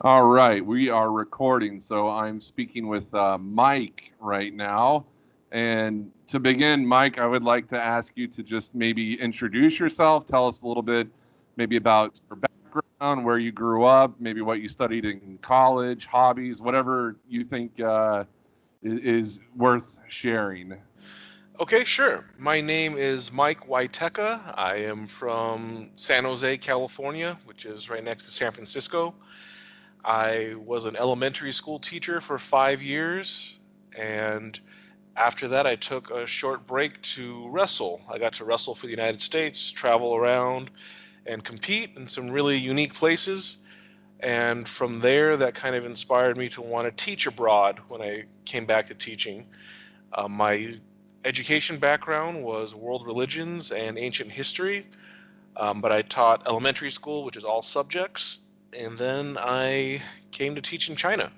All right, we are recording. So I'm speaking with Mike right now. And to begin, Mike, I would like to ask you to just maybe introduce yourself. Tell us a little bit, maybe about your background, where you grew up, maybe what you studied in college, hobbies, whatever you think is worth sharing. Okay, sure. My name is Mike Waiteka. I am from San Jose, California, which is right next to San Francisco. I was an elementary school teacher for 5 years, and after that, I took a short break to wrestle. I got to wrestle for the United States, travel around, and compete in some really unique places. And from there, that kind of inspired me to want to teach abroad when I came back to teaching. My education background was world religions and ancient history, but I taught elementary school, which is all subjects, and then I came to teach in China.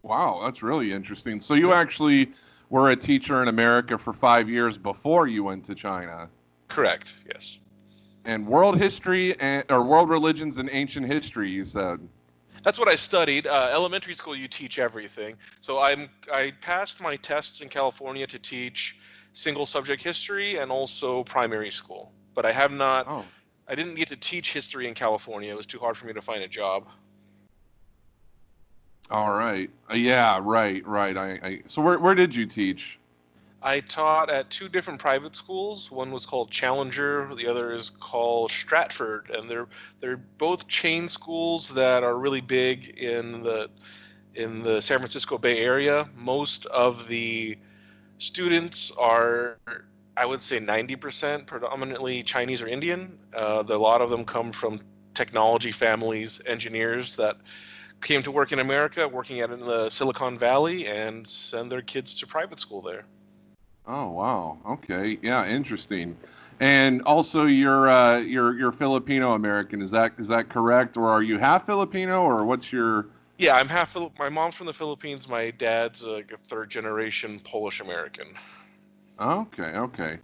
Wow, that's really interesting. So you Yep. actually were a teacher in America for 5 years before you went to China. Correct, yes. And world history or world religions and ancient history, you said. That's what I studied. Elementary school, you teach everything. So I passed my tests in California to teach single subject history and also primary school. But Oh, I didn't get to teach history in California. It was too hard for me to find a job. all right. Yeah, right. So where did you teach? I taught at two different private schools. One was called Challenger, the other is called Stratford, and they're both chain schools that are really big in the San Francisco Bay Area. Most of the students are, I would say, 90% predominantly Chinese or Indian. A lot of them come from technology families, engineers that came to work in America, working out in the Silicon Valley, and send their kids to private school there. Oh, wow. Okay. Yeah, interesting. And also you're Filipino American. Is that correct, or are you half Filipino, or what's your? Yeah, I'm half. My mom's from the Philippines. My dad's like a third generation Polish American. Okay.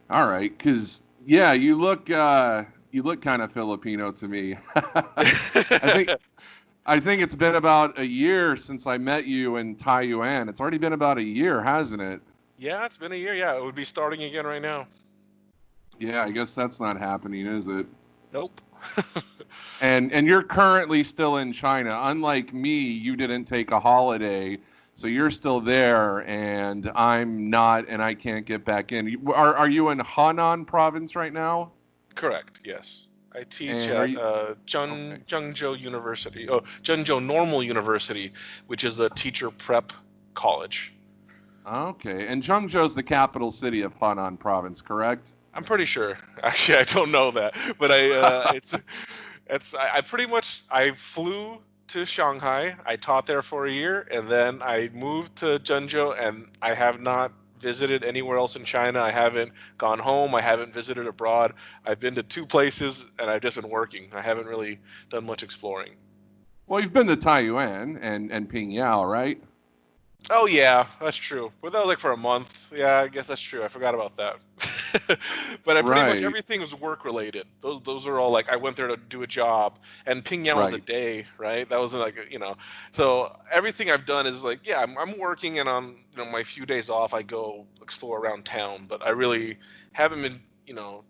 All right. Cuz yeah, you look kind of Filipino to me. I think I think it's been about a year since I met you in Taiyuan. It's already been about a year, hasn't it? Yeah, it's been a year. Yeah, it would be starting again right now. Yeah, I guess that's not happening, is it? Nope. And you're currently still in China. Unlike me, you didn't take a holiday, so you're still there, and I'm not, and I can't get back in. Are you in Henan province right now? Correct. Yes, I teach And are at you okay? Zhengzhou University. Oh, Zhengzhou Normal University, which is a teacher prep college. Okay. And Zhengzhou's the capital city of Henan province, correct? I'm pretty sure. Actually, I don't know that, but I pretty much I flew to Shanghai. I taught there for a year, and then I moved to Zhengzhou, and I have not visited anywhere else in China. I haven't gone home. I haven't visited abroad. I've been to two places, and I've just been working. I haven't really done much exploring. Well, you've been to Taiyuan and Pingyao, right? Oh yeah, that's true. But that was like for a month. Yeah, I guess that's true. I forgot about that. But I pretty much Right. everything was work related. Those are all like I went there to do a job, and Pingyao was a Right. day, right? That wasn't like So everything I've done is like yeah, I'm working, and on my few days off, I go explore around town. But I really haven't been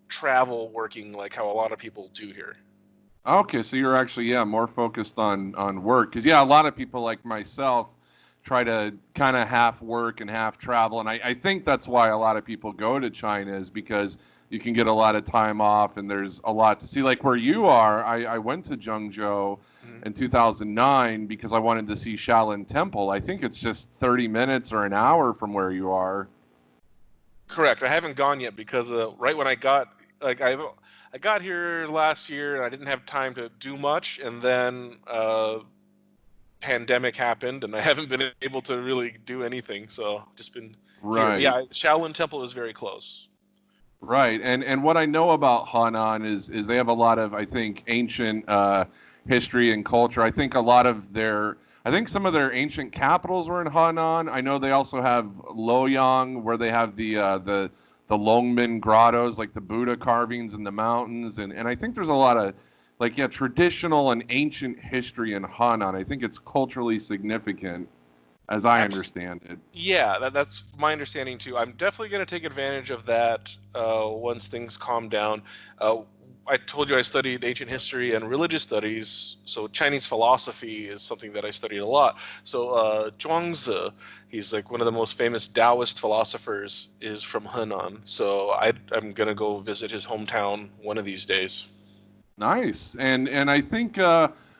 travel working like how a lot of people do here. Okay, so you're actually more focused on work because a lot of people like myself try to kind of half work and half travel, and I think that's why a lot of people go to China is because you can get a lot of time off and there's a lot to see. Like where you are, I went to Zhengzhou Mhm. in 2009 because I wanted to see Shaolin Temple. I think it's just 30 minutes or an hour from where you are. Correct. I haven't gone yet because right when I got like I got here last year and I didn't have time to do much, and then pandemic happened and I haven't been able to really do anything. So just been here. But Right. yeah, Shaolin Temple is very close. Right, and what I know about Hanan is they have a lot of I think ancient history and culture. I think some of their ancient capitals were in Hanan. I know they also have Loyang where they have the Longmen grottos like the Buddha carvings in the mountains, and I think there's a like yeah, traditional and ancient history in Hanan. I think it's culturally significant, as I understand it. Yeah, that's my understanding too. I'm definitely going to take advantage of that once things calm down. I told you I studied ancient history and religious studies, so Chinese philosophy is something that I studied a lot. So Zhuangzi, he's like one of the most famous Taoist philosophers, is from Henan. So I'm going to go visit his hometown one of these days. Nice. And I think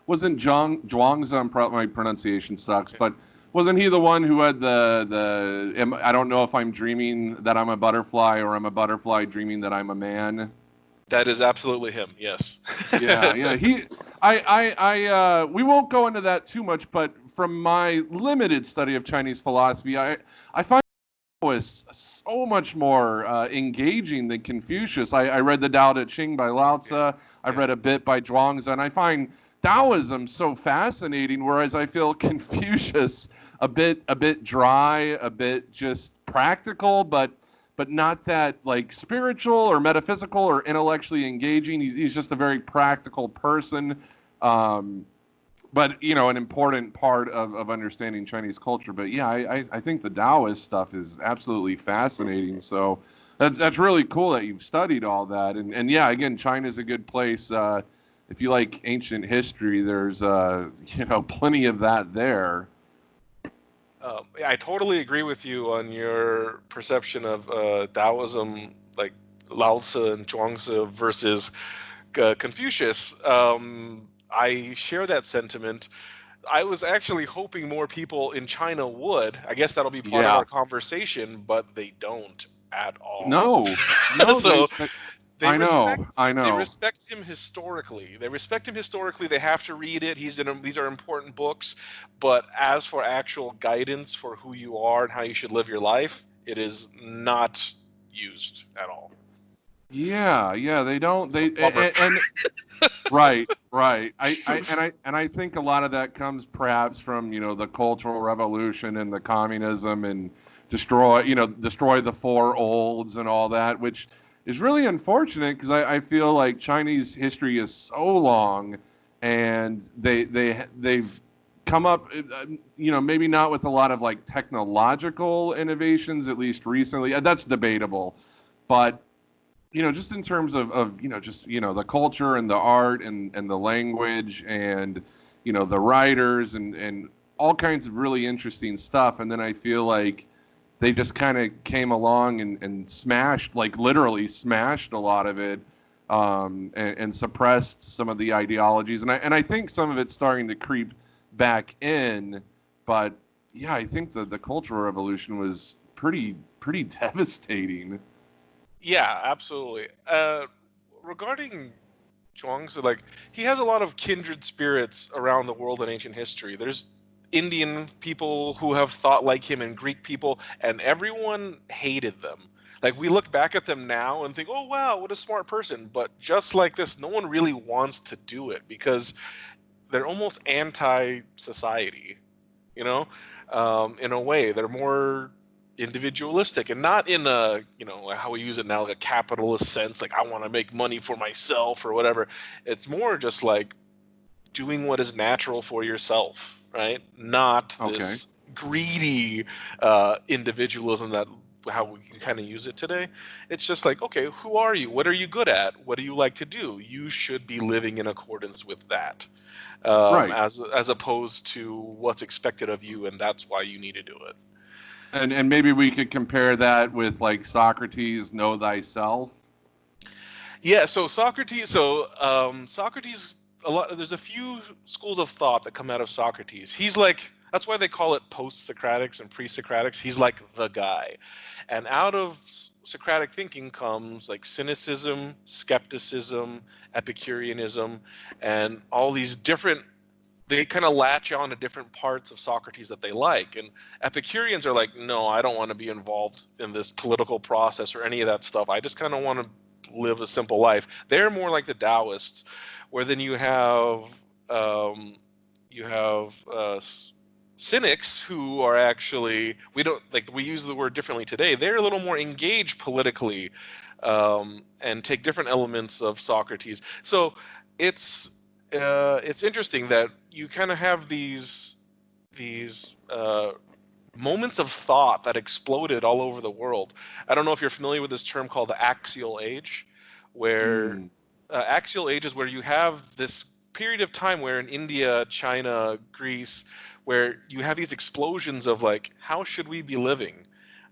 wasn't Zhuangzi, my pronunciation sucks, but wasn't he the one who had I don't know if I'm dreaming that I'm a butterfly or I'm a butterfly dreaming that I'm a man? That is absolutely him. Yes. Yeah, yeah. We won't go into that too much, but from my limited study of Chinese philosophy, I find was so much more engaging than Confucius. I read the Tao Te Ching by Lao Tzu. I've read a bit by Zhuangzi, and I find Taoism so fascinating, whereas I feel Confucius a bit dry, a bit just practical, but not that like spiritual or metaphysical or intellectually engaging. He's just a very practical person. But an important part of understanding Chinese culture. But yeah, I think the Taoist stuff is absolutely fascinating. So that's really cool that you've studied all that. And yeah, again, China's a good place. If you like ancient history, there's plenty of that there. I totally agree with you on your perception of Taoism, like Lao Tzu and Zhuangzi versus Confucius. I share that sentiment. I was actually hoping more people in China would. I guess that'll be part of Yeah. our conversation, but they don't at all. No, no, So I know. they respect him historically. They respect him historically. They have to read it. These are important books. But as for actual guidance for who you are and how you should live your life, it is not used at all. Yeah, yeah, they don't. They Bummer. and right, right. I think a lot of that comes perhaps from the Cultural Revolution and the communism and destroy the four olds and all that, which is really unfortunate because I feel like Chinese history is so long, and they've come up, maybe not with a lot of like technological innovations, at least recently. That's debatable, but just in terms of just the culture and the art and the language and the writers and all kinds of really interesting stuff. And then I feel like they just kind of came along and smashed, like literally smashed a lot of it, and suppressed some of the ideologies. And I think some of it's starting to creep back in. But yeah, I think the Cultural Revolution was pretty devastating. Yeah, absolutely. Regarding Zhuangzi, like he has a lot of kindred spirits around the world in ancient history. There's Indian people who have thought like him and Greek people, and everyone hated them. Like we look back at them now and think, "Oh wow, what a smart person." But just like this, no one really wants to do it because they're almost anti-society, you know? In a way. They're more individualistic and not in a, how we use it now, like a capitalist sense, like I want to make money for myself or whatever. It's more just like doing what is natural for yourself, right? Not this greedy individualism that how we kind of use it today. It's just like, okay, who are you? What are you good at? What do you like to do? You should be living in accordance with that, Right. as opposed to what's expected of you, and that's why you need to do it. And maybe we could compare that with like Socrates, know thyself. Yeah, so Socrates. Socrates. There's a few schools of thought that come out of Socrates. He's like, that's why they call it post-Socratics and pre-Socratics. He's like the guy, and out of Socratic thinking comes like cynicism, skepticism, Epicureanism, and all these different. They kind of latch on to different parts of Socrates that they like. And Epicureans are like, no, I don't want to be involved in this political process or any of that stuff. I just kind of want to live a simple life. They're more like the Taoists, where then you have cynics who are actually, we use the word differently today. They're a little more engaged politically, and take different elements of Socrates. So it's it's interesting that you kind of have these moments of thought that exploded all over the world. I don't know if you're familiar with this term called the axial age, where Mm, axial age is where you have this period of time where in India, China, Greece, where you have these explosions of like, how should we be living?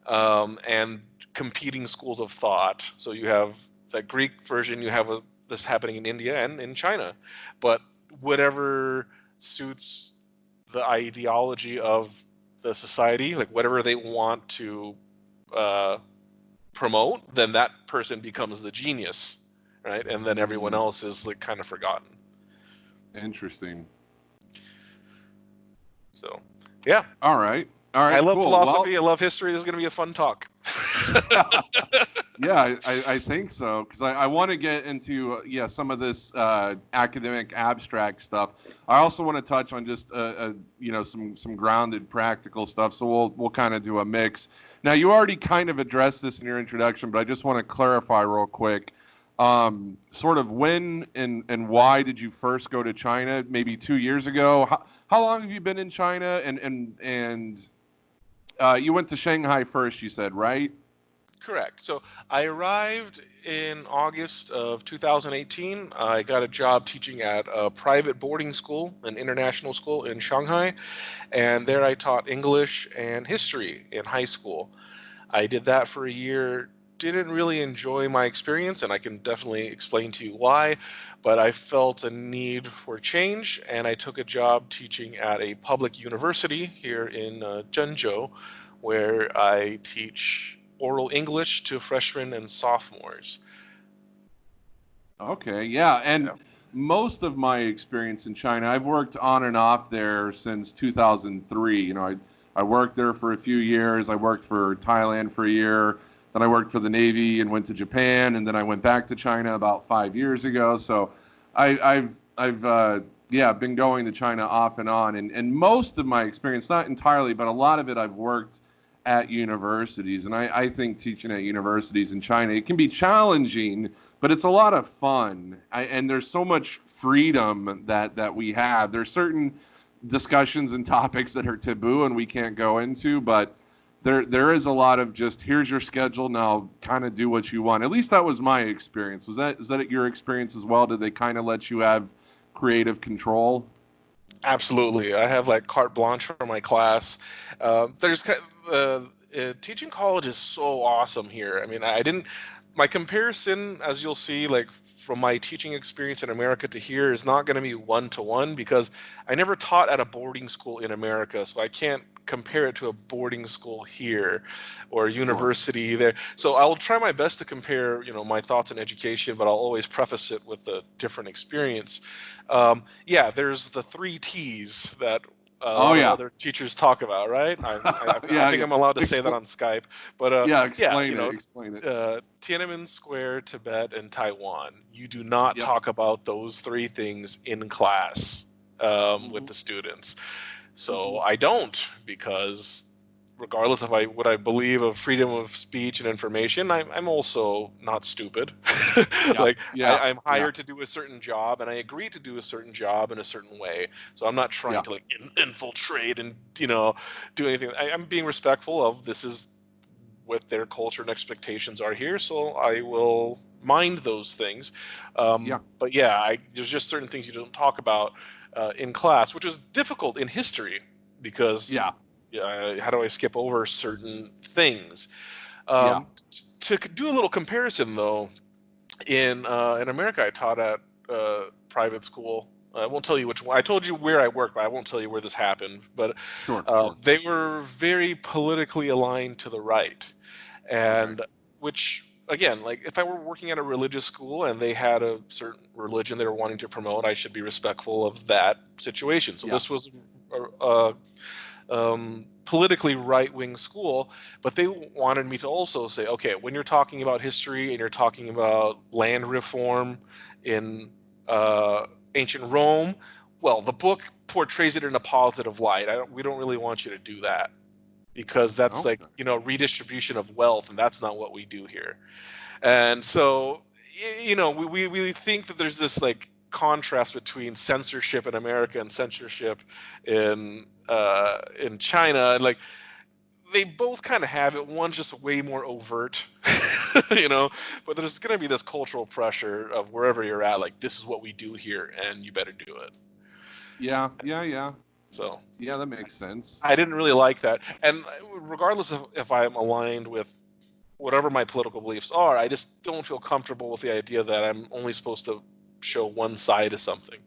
And competing schools of thought. So you have that Greek version, you have this happening in India and in China. But whatever suits the ideology of the society, like whatever they want to uh, promote, then that person becomes the genius, right? And then everyone mm, else is like kind of forgotten. interesting. So, yeah, All right. All I right, love cool. Well, philosophy. I love history. This is going to be a fun talk. yeah, I think so because I want to get into yeah some of this academic abstract stuff. I also want to touch on just some grounded practical stuff. So we'll kind of do a mix. Now you already kind of addressed this in your introduction, but I just want to clarify real quick. Sort of when and why did you first go to China? Maybe 2 years ago. How long have you been in China? And you went to Shanghai first, you said, right? Correct. So I arrived in August of 2018. I got a job teaching at a private boarding school, an international school in Shanghai, and there I taught English and history in high school. I did that for a year. Didn't really enjoy my experience, and I can definitely explain to you why, but I felt a need for change, and I took a job teaching at a public university here in Zhengzhou, where I teach oral English to freshmen and sophomores. Okay, yeah, and Yeah. most of my experience in China, I've worked on and off there since 2003. I worked there for a few years. I worked for Thailand for a year. Then I worked for the Navy and went to Japan, and then I went back to China about 5 years ago. So I've yeah been going to China off and on, and most of my experience, not entirely, but a lot of it, I've worked at universities, and I think teaching at universities in China, it can be challenging, but it's a lot of fun. And there's so much freedom that we have. There's certain discussions and topics that are taboo and we can't go into, but there is a lot of just here's your schedule now, kind of do what you want. At least that was my experience. Is that your experience as well? Did they kind of let you have creative control? Absolutely. I have like carte blanche for my class. Teaching college is so awesome here. I mean, I didn't, my comparison, as you'll see, like from my teaching experience in America to here is not going to be one to one because I never taught at a boarding school in America. So I can't compare it to a boarding school here or a Sure. university there. So I'll try my best to compare, my thoughts on education, but I'll always preface it with a different experience. Yeah, there's the three T's that a Oh lot of yeah. other teachers talk about, right? I Yeah, think yeah. I'm allowed to say that Expl- on Skype, but yeah, yeah, explain it. Explain it. Tiananmen Square, Tibet, and Taiwan. You do not Yep. talk about those three things in class with Hmm. the students. Hmm. So I don't because regardless of what I believe of freedom of speech and information, I'm also not stupid. Yeah. Like Yeah. I'm Yeah. hired to do a certain job, and I agree to do a certain job in a certain way. So I'm not trying Yeah. to like infiltrate and do anything. I'm being respectful of this is what their culture and expectations are here. So I will mind those things. Yeah. But yeah, there's just certain things you don't talk about in class, which is difficult in history because Yeah. how do I skip over certain things? Yeah. To do a little comparison, though, in America, I taught at private school. I won't tell you which one. I told you where I work, but I won't tell you where this happened. But Sure. Sure. they were very politically aligned to the right, Okay. and which again, like if I were working at a religious school and they had a certain religion they were wanting to promote, I should be respectful of that situation. So Yeah. this was a politically right-wing school, but they wanted me to also say, okay, when you're talking about history and you're talking about land reform in ancient Rome, well, the book portrays it in a positive light. We don't really want you to do that because that's like Okay. redistribution of wealth, and that's not what we do here. And so we think that there's this like contrast between censorship in America and censorship in China, and like they both kind of have it. One's just way more overt, but there's going to be this cultural pressure of wherever you're at, like this is what we do here, and you better do it. Yeah. So Yeah, that makes sense. I didn't really like that, and regardless of if I'm aligned with whatever my political beliefs are, I just don't feel comfortable with the idea that I'm only supposed to show one side of something.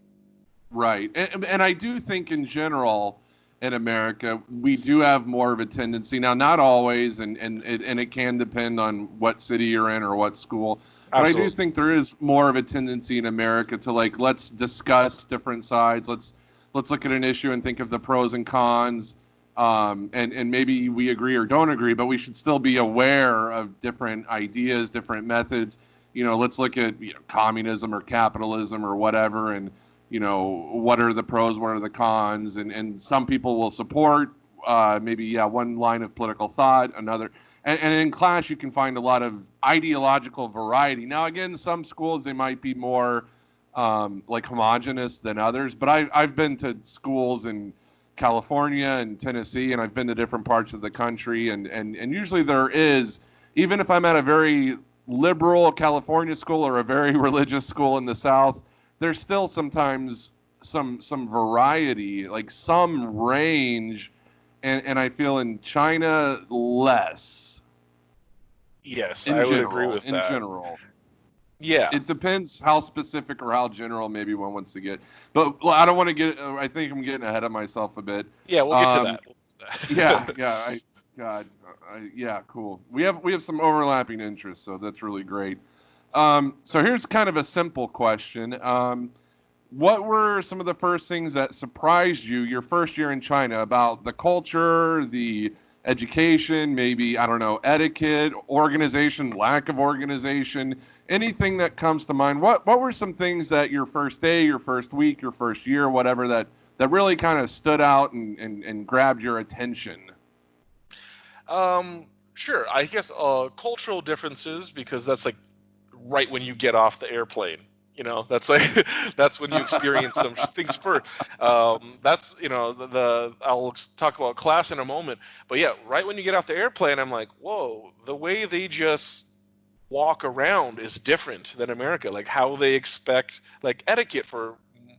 Right. And I do think in general in America, we do have more of a tendency now, not always, and it can depend on what city you're in or what school. But Absolutely. I do think there is more of a tendency in America to like, let's discuss different sides. Let's look at an issue and think of the pros and cons. And maybe we agree or don't agree, but we should still be aware of different ideas, different methods. Let's look at communism or capitalism or whatever, and what are the pros, what are the cons, and some people will support maybe one line of political thought, another, and in class you can find a lot of ideological variety. Now again, some schools they might be more like homogenous than others, but I've been to schools in California and Tennessee, and I've been to different parts of the country, and usually there is, even if I'm at a very liberal California school or a very religious school in the South, there's still sometimes some variety, like some range, and I feel in China less. Yes, In I would general, agree with in that. general. Yeah. It depends how specific or how general maybe one wants to get. But I don't want to get. I think I'm getting ahead of myself a bit. Yeah, we'll get to that. Yeah. Yeah, cool. We have some overlapping interests, so that's really great. So here's kind of a simple question. What were some of the first things that surprised you your first year in China about the culture, the education, maybe, I don't know, etiquette, organization, lack of organization, anything that comes to mind? What were some things that your first day, your first week, your first year, whatever, that really kind of stood out and grabbed your attention? Sure. I guess cultural differences, because that's like right when you get off the airplane. That's like that's when you experience some things first. That's I'll talk about class in a moment, but yeah, right when you get off the airplane, I'm like, whoa, the way they just walk around is different than America. Like how they expect like etiquette for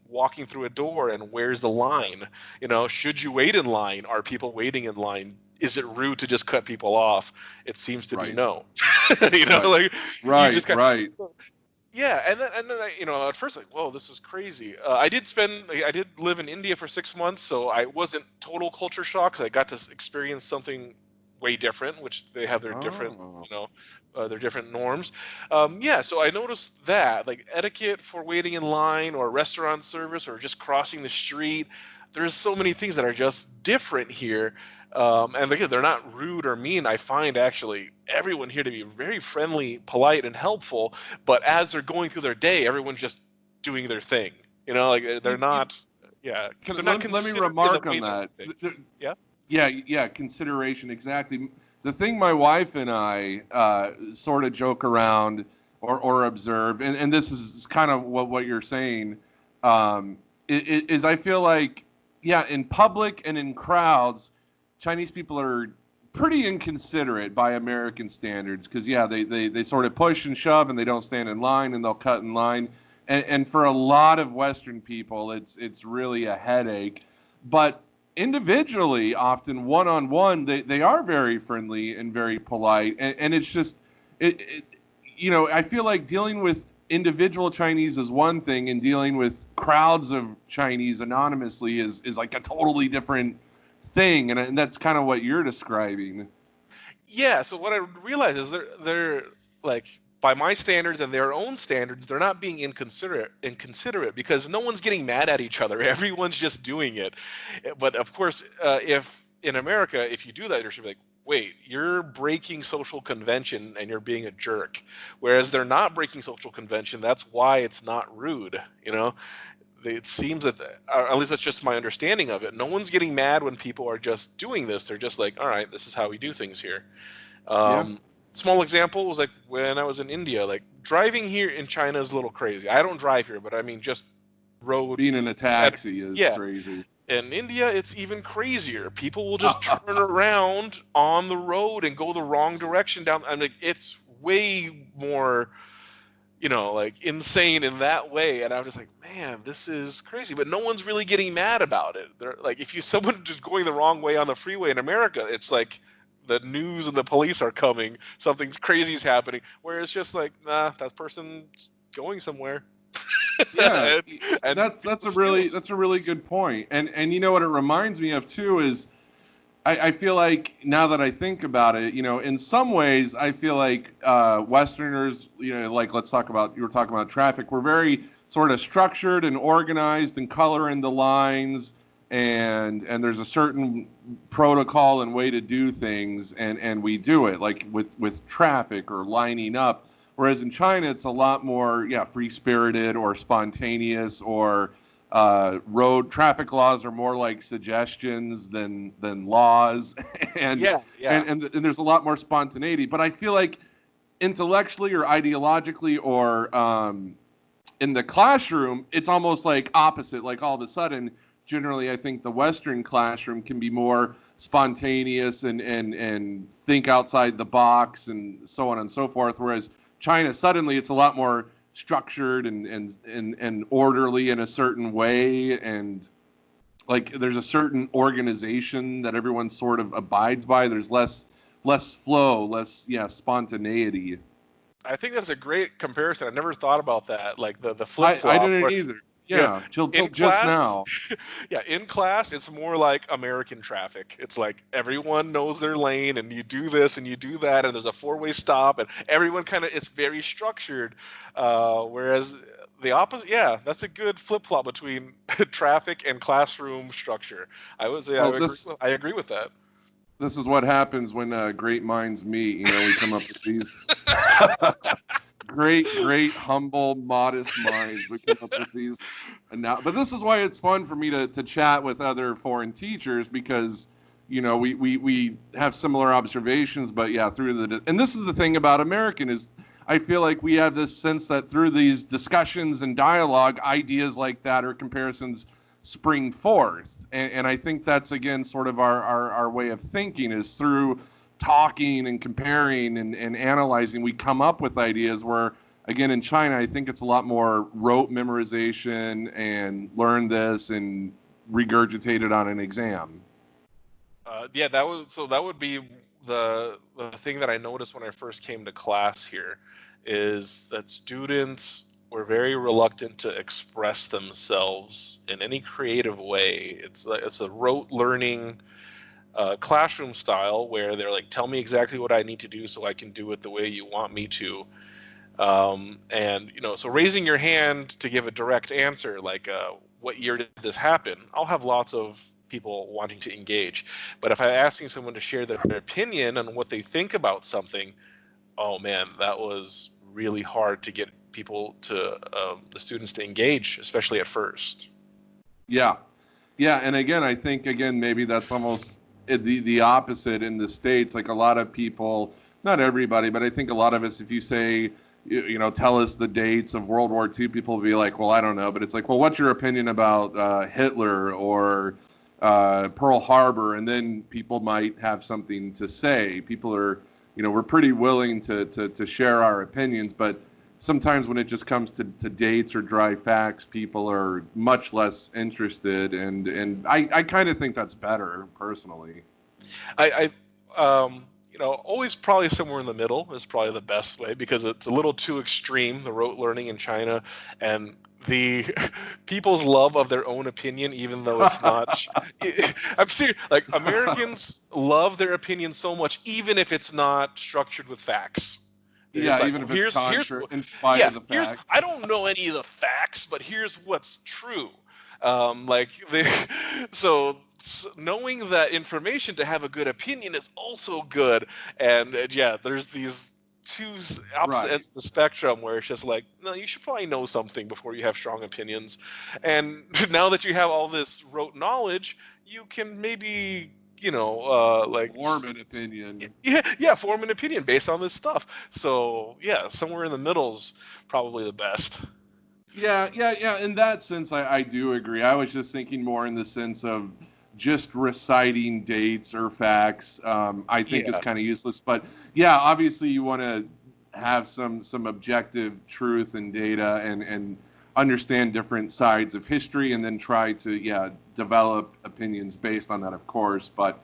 walking through a door, and where's the line? Should you wait in line? Are people waiting in line? Is it rude to just cut people off? It seems to be Right. no. Right. Like you just kind Right. yeah, and then I, at first like, whoa, this is crazy. I did live in India for 6 months, so I wasn't total culture shock, 'cause I got to experience something way different, which they have their different, Oh. their different norms. Yeah, so I noticed that like etiquette for waiting in line or restaurant service or just crossing the street. There's so many things that are just different here. And again, they're not rude or mean. I find actually everyone here to be very friendly, polite, and helpful. But as they're going through their day, everyone's just doing their thing. Like they're not, yeah, they're not Let me considerate in the remark way on that. they think. Yeah. Yeah, consideration, exactly. The thing my wife and I sort of joke around or observe, and this is kind of what you're saying, is I feel like, yeah, in public and in crowds, Chinese people are pretty inconsiderate by American standards, because, yeah, they sort of push and shove, and they don't stand in line, and they'll cut in line. And for a lot of Western people, it's really a headache. But individually, often one-on-one, they are very friendly and very polite, and it's just I feel like dealing with individual Chinese is one thing, and dealing with crowds of Chinese anonymously is like a totally different thing, and that's kind of what you're describing. Yeah, so what I realize is they're like, by my standards and their own standards, they're not being inconsiderate, because no one's getting mad at each other. Everyone's just doing it. But of course, if in America, if you do that, you're should be like, wait, you're breaking social convention and you're being a jerk. Whereas they're not breaking social convention. That's why it's not rude. It seems that, or at least that's just my understanding of it. No one's getting mad when people are just doing this. They're just like, all right, this is how we do things here. Yeah. Um, small example was like when I was in India. Like driving here in China is a little crazy. I don't drive here, but I mean just road. Being in a taxi is Yeah, crazy. in India, it's even crazier. People will just turn around on the road and go the wrong direction down. I mean, it's way more, like insane in that way. And I'm just like, man, this is crazy. But no one's really getting mad about it. They're like, if someone just going the wrong way on the freeway in America, it's like the news and the police are coming. Something crazy is happening. Where it's just like, nah, that person's going somewhere. Yeah, and that's a really good point. And you know what it reminds me of too is I feel like now that I think about it, in some ways I feel like Westerners, like you were talking about traffic, we're very sort of structured and organized and color in the lines, and there's a certain protocol and way to do things, and we do it like with traffic or lining up. Whereas in China, it's a lot more, free spirited or spontaneous, or road traffic laws are more like suggestions than laws, and, yeah, yeah. and there's a lot more spontaneity. But I feel like intellectually or ideologically or in the classroom, it's almost like opposite. Like all of a sudden, generally, I think the Western classroom can be more spontaneous and think outside the box and so on and so forth. Whereas China, suddenly it's a lot more structured and orderly in a certain way, and like there's a certain organization that everyone sort of abides by. There's less flow, less spontaneity. I think that's a great comparison. I never thought about that. Like the flip flop. I didn't either. Yeah, till in just class, now. Yeah, in class, it's more like American traffic. It's like everyone knows their lane, and you do this and you do that, and there's a four-way stop, and everyone it's very structured. Whereas the opposite, yeah, that's a good flip flop between traffic and classroom structure. I would say Well, I agree with that. This is what happens when great minds meet. We come up with these great, humble, modest minds. We come up with these. But this is why it's fun for me to chat with other foreign teachers, because, we have similar observations, but and this is the thing about American is I feel like we have this sense that through these discussions and dialogue, ideas like that or comparisons spring forth. And I think that's, again, sort of our way of thinking is through talking and comparing and analyzing, we come up with ideas where, again, in China, I think it's a lot more rote memorization and learn this and regurgitate it on an exam. That would be the thing that I noticed when I first came to class here, is that students were very reluctant to express themselves in any creative way. It's a rote learning classroom style where they're like, tell me exactly what I need to do so I can do it the way you want me to. So raising your hand to give a direct answer, like what year did this happen? I'll have lots of people wanting to engage. But if I'm asking someone to share their opinion on what they think about something, oh man, that was really hard to get people to the students to engage, especially at first. Yeah, and again, I think maybe that's almost the opposite in the States. Like a lot of people, not everybody, but I think a lot of us, if you say, tell us the dates of World War II, people will be like, well, I don't know. But it's like, well, what's your opinion about Hitler or Pearl Harbor? And then people might have something to say. People are, we're pretty willing to share our opinions, but sometimes when it just comes to dates or dry facts, people are much less interested, and I kind of think that's better personally. Always probably somewhere in the middle is probably the best way, because it's a little too extreme, the rote learning in China, and the people's love of their own opinion, even though it's not. I'm serious. Like Americans love their opinion so much, even if it's not structured with facts. Even if it's in spite of the facts. I don't know any of the facts, but here's what's true. So knowing that information to have a good opinion is also good. And there's these two opposite ends of the spectrum where it's just like, no, you should probably know something before you have strong opinions. And now that you have all this rote knowledge, you can maybe like Form an opinion. yeah, form an opinion based on this stuff. So yeah, somewhere in the middle's probably the best. Yeah. In that sense, I do agree. I was just thinking more in the sense of just reciting dates or facts. I think is Yeah, kind of useless. But yeah, obviously you want to have some objective truth and data and understand different sides of history, and then try to develop opinions based on that, of course. But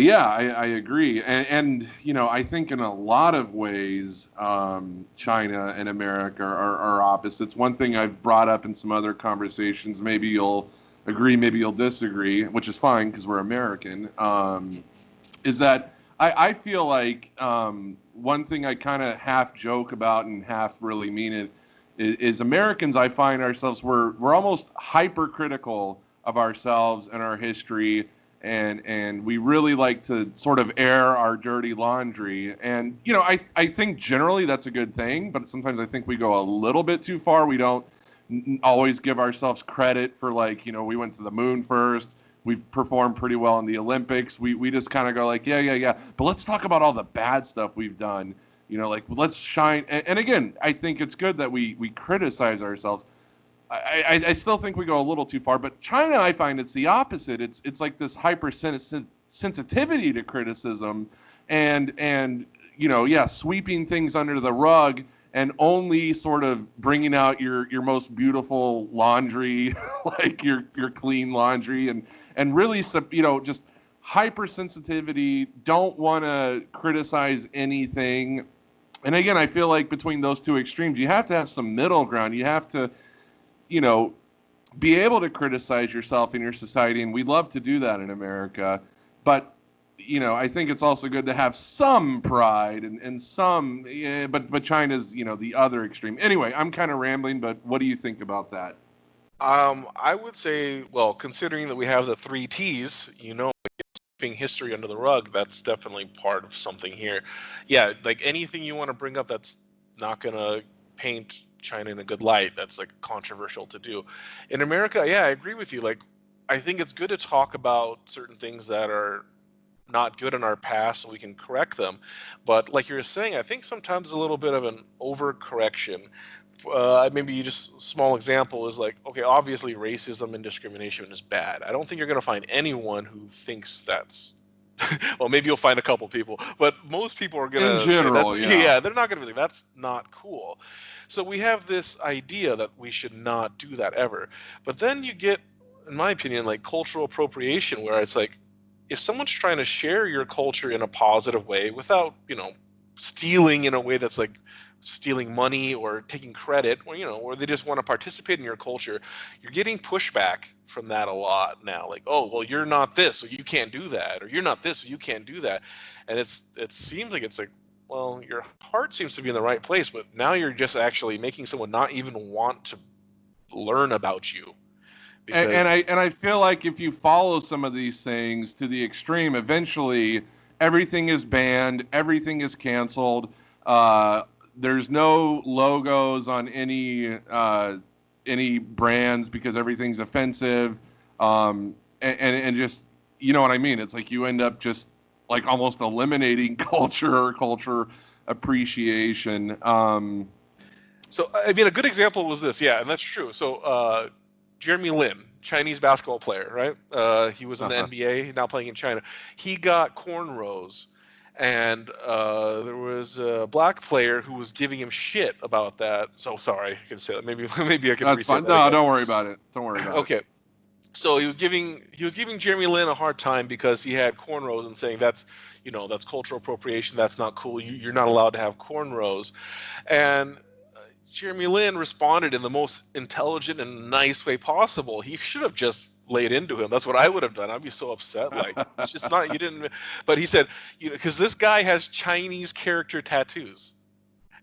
yeah, I agree, and I think in a lot of ways, China and America are opposites. One thing I've brought up in some other conversations, maybe you'll agree, maybe you'll disagree, which is fine because we're American. Is that I feel like one thing I kind of half joke about and half really mean it is Americans. I find ourselves we're almost hypercritical of ourselves and our history, and we really like to sort of air our dirty laundry. And I think generally that's a good thing, but sometimes I think we go a little bit too far. We don't always give ourselves credit for, like, we went to the moon first. We've performed pretty well in the Olympics. We just kind of go like, yeah. But let's talk about all the bad stuff we've done. Like, let's shine. And again, I think it's good that we criticize ourselves. I still think we go a little too far. But China, I find it's the opposite. It's like this hyper sensitivity to criticism, and sweeping things under the rug, and only sort of bringing out your most beautiful laundry, like your clean laundry, and really just hypersensitivity. Don't want to criticize anything. And again, I feel like between those two extremes, you have to have some middle ground. You have to, you know, be able to criticize yourself in your society, and we love to do that in America. But I think it's also good to have some pride and some. Yeah, but China's the other extreme. Anyway, I'm kind of rambling, but what do you think about that? I would say, well, considering that we have the three T's, keeping history under the rug, that's definitely part of something here. Yeah, like anything you want to bring up that's not gonna paint China in a good light, that's like controversial to do. In America, yeah, I agree with you. Like, I think it's good to talk about certain things that are not good in our past so we can correct them. But like you were saying, I think sometimes a little bit of an overcorrection. Maybe you just small example is like, okay, obviously racism and discrimination is bad. I don't think you're going to find anyone who thinks that's well, maybe you'll find a couple people, but most people are In gonna say that's general, yeah. yeah, they're not gonna be like that's not cool. So we have this idea that we should not do that ever. But then you get, in my opinion, like cultural appropriation, where it's like if someone's trying to share your culture in a positive way without, stealing in a way that's like stealing money or taking credit, or they just want to participate in your culture, you're getting pushback from that a lot now. Like, oh, well, you're not this, so you can't do that, or you're not this, so you can't do that. And it seems like it's like, well, your heart seems to be in the right place, but now you're just actually making someone not even want to learn about you because And I feel like if you follow some of these things to the extreme, eventually everything is banned, everything is canceled. There's no logos on any brands because everything's offensive, and just you know what I mean. It's like you end up just like almost eliminating culture appreciation. So, I mean, a good example was this, yeah, and that's true. So, Jeremy Lin, Chinese basketball player, right? He was in the Uh-huh. NBA, he's now playing in China. He got cornrows, and there was a black player who was giving him shit about that. So sorry, I can say that. Maybe maybe I can That's restate fine. that No, again. don't worry about it. Don't worry about it. Okay, so he was giving Jeremy Lin a hard time because he had cornrows and saying that's cultural appropriation. That's not cool. You're not allowed to have cornrows, and Jeremy Lin responded in the most intelligent and nice way possible. He should have just laid into him. That's what I would have done. I'd be so upset. Like, it's just not, you didn't, but he said, because this guy has Chinese character tattoos.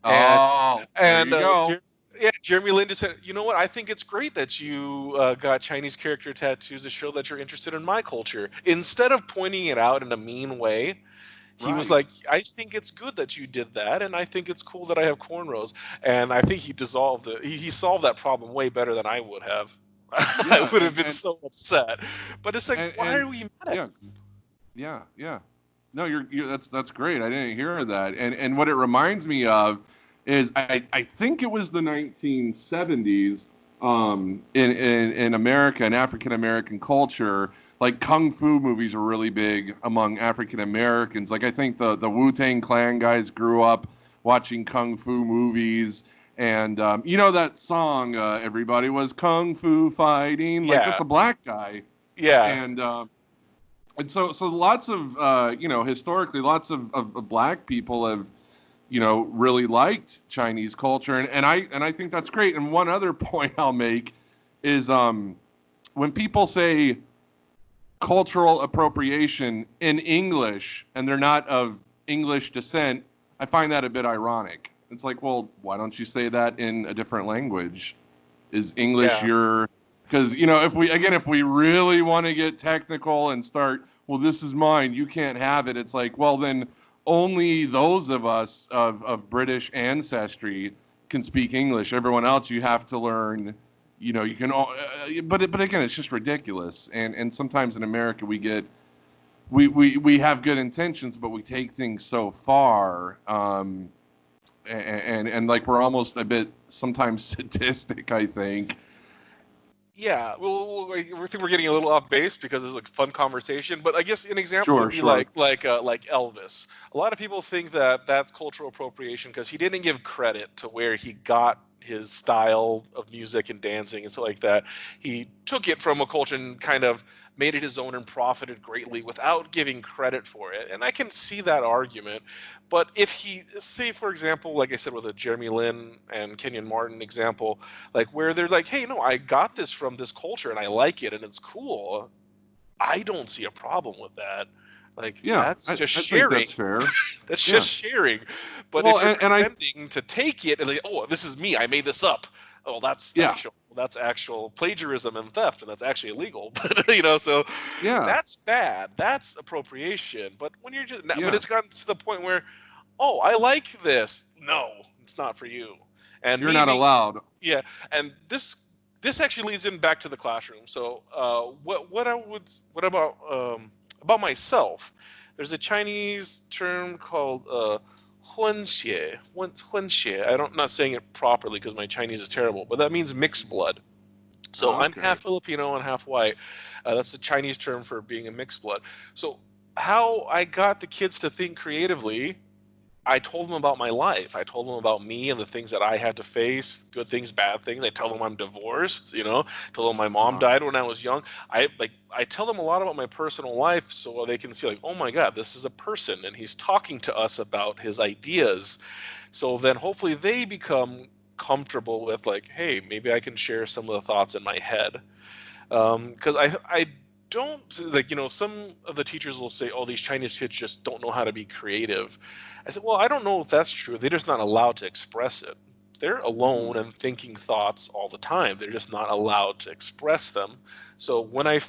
And, Oh, there and, you go. yeah, Jeremy Lin just said, you know what? I think it's great that you got Chinese character tattoos to show that you're interested in my culture. Instead of pointing it out in a mean way, he was Right. like, I think it's good that you did that, and I think it's cool that I have cornrows. And I think he solved that problem way better than I would have. I Yeah, would have and been and so upset. But it's like, and why and are we mad at yeah, him? Yeah, yeah. No, you're that's great. I didn't hear that. And what it reminds me of is I think it was the 1970s in America and African American culture. Like kung fu movies were really big among African Americans. Like I think the Wu-Tang Clan guys grew up watching kung fu movies. And you know that song, everybody was kung fu fighting. Like that's Yeah, a black guy, yeah, and so lots of historically lots of black people have really liked Chinese culture, and I think that's great. And one other point I'll make is when people say cultural appropriation in English and they're not of English descent, I find that a bit ironic. It's like, well, why don't you say that in a different language? Is English yeah. your, because if we really want to get technical and start, well, this is mine, you can't have it. It's like, well, then only those of us of British ancestry can speak English. Everyone else, you have to learn. You can. But again, it's just ridiculous. And sometimes in America, we have good intentions, but we take things so far. And like we're almost a bit sometimes sadistic, I think. Yeah, well, I think we're getting a little off base because it's like a fun conversation. But I guess an example would Sure, be sure. like Elvis. A lot of people think that that's cultural appropriation because he didn't give credit to where he got his style of music and dancing and stuff like that. He took it from a culture and kind of made it his own and profited greatly without giving credit for it. And I can see that argument. But if he, say, for example, like I said, with a Jeremy Lin and Kenyon Martin example, like where they're like, hey, no, I got this from this culture and I like it and it's cool. I don't see a problem with that. Like Yeah, that's just I think sharing. that's fair. That's Yeah. just sharing. But Well, if you're and pretending to take it and like, oh, this is me, I made this up. Oh, yeah, that's actual plagiarism and theft, and that's actually illegal. But so yeah, that's bad. That's appropriation. But when you're but yeah. it's gotten to the point where, oh, I like this. No, it's not for you. And You're me not being allowed. yeah, and this actually leads in back to the classroom. So what about myself? There's a Chinese term called 婚血. I'm not saying it properly because my Chinese is terrible, but that means mixed blood. So I'm Okay. half Filipino and half white. That's the Chinese term for being a mixed blood. So how I got the kids to think creatively, I told them about my life. I told them about me and the things that I had to face, good things, bad things. I tell them I'm divorced, told them my mom Uh-huh. died when I was young. I tell them a lot about my personal life so they can see like, oh my God, this is a person and he's talking to us about his ideas. So then hopefully they become comfortable with like, hey, maybe I can share some of the thoughts in my head. Because I don't like some of the teachers will say, oh, these Chinese kids just don't know how to be creative. I said, well, I don't know if that's true. They're just not allowed to express it. They're alone Mm. and thinking thoughts all the time. They're just not allowed to express them. So when I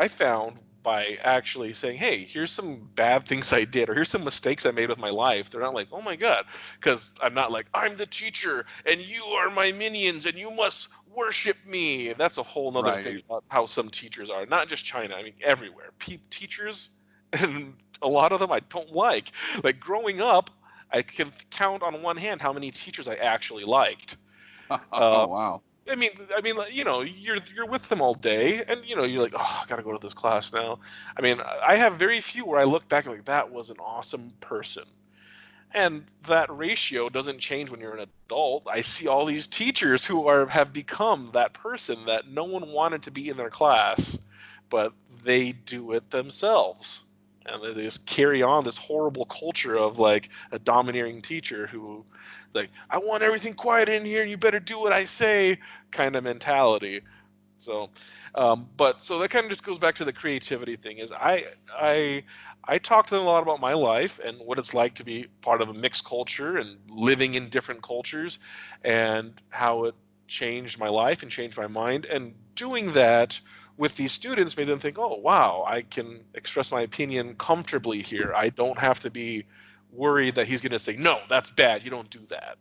found by actually saying, hey, here's some bad things I did, or here's some mistakes I made with my life, they're not like, oh my God, because I'm not like, I'm the teacher and you are my minions and you must worship me. That's a whole nother thing Right. about how some teachers are, not just China, I mean, everywhere. Teachers, and a lot of them I don't like. Like growing up, I can count on one hand how many teachers I actually liked. Oh, Uh, wow. like, you're with them all day, and you're like, oh, I gotta go to this class now. I mean, I have very few where I look back and like that was an awesome person, and that ratio doesn't change when you're an adult. I see all these teachers who have become that person that no one wanted to be in their class, but they do it themselves. And they just carry on this horrible culture of like a domineering teacher who, like, I want everything quiet in here. You better do what I say, kind of mentality. So, but so that kind of just goes back to the creativity thing. Is I I talk to them a lot about my life and what it's like to be part of a mixed culture and living in different cultures, and how it changed my life and changed my mind. And doing that with these students made them think, oh wow, I can express my opinion comfortably here. I don't have to be worried that he's going to say, no, that's bad. You don't do that.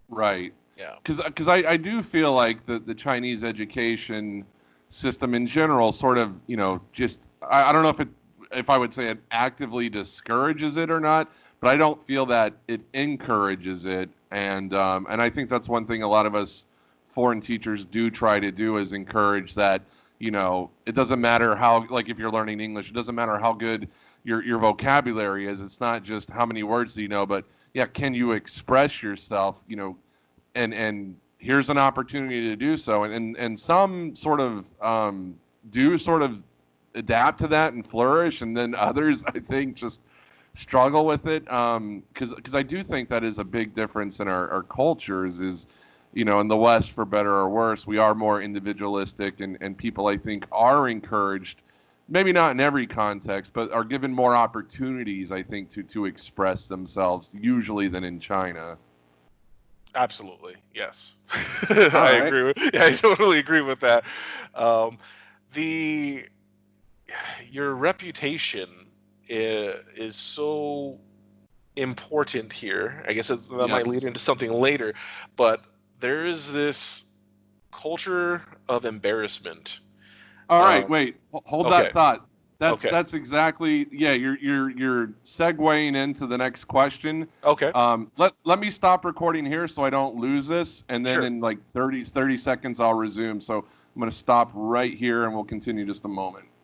Right. Yeah. Because I do feel like the Chinese education system in general sort of, just, I don't know if it, if I would say it actively discourages it or not, but I don't feel that it encourages it. And I think that's one thing a lot of us foreign teachers do try to do is encourage that, it doesn't matter how, like if you're learning English, it doesn't matter how good your vocabulary is. It's not just how many words do you know, but yeah, can you express yourself, and here's an opportunity to do so. And some sort of do sort of adapt to that and flourish, and then others, I think, just struggle with it. Because I do think that is a big difference in our cultures is, in the West, for better or worse, we are more individualistic, and people, I think, are encouraged, maybe not in every context, but are given more opportunities, I think, to express themselves, usually than in China. Absolutely, yes. Right. I totally agree with that. The your reputation is so important here. I guess that might lead Yes. into something later, but there is this culture of embarrassment. All right, Um, wait, hold that okay, thought. okay, That's exactly, yeah. You're segueing into the next question. okay, Let me stop recording here so I don't lose this, and then sure. in like 30 seconds I'll resume. So I'm going to stop right here, and we'll continue just a moment.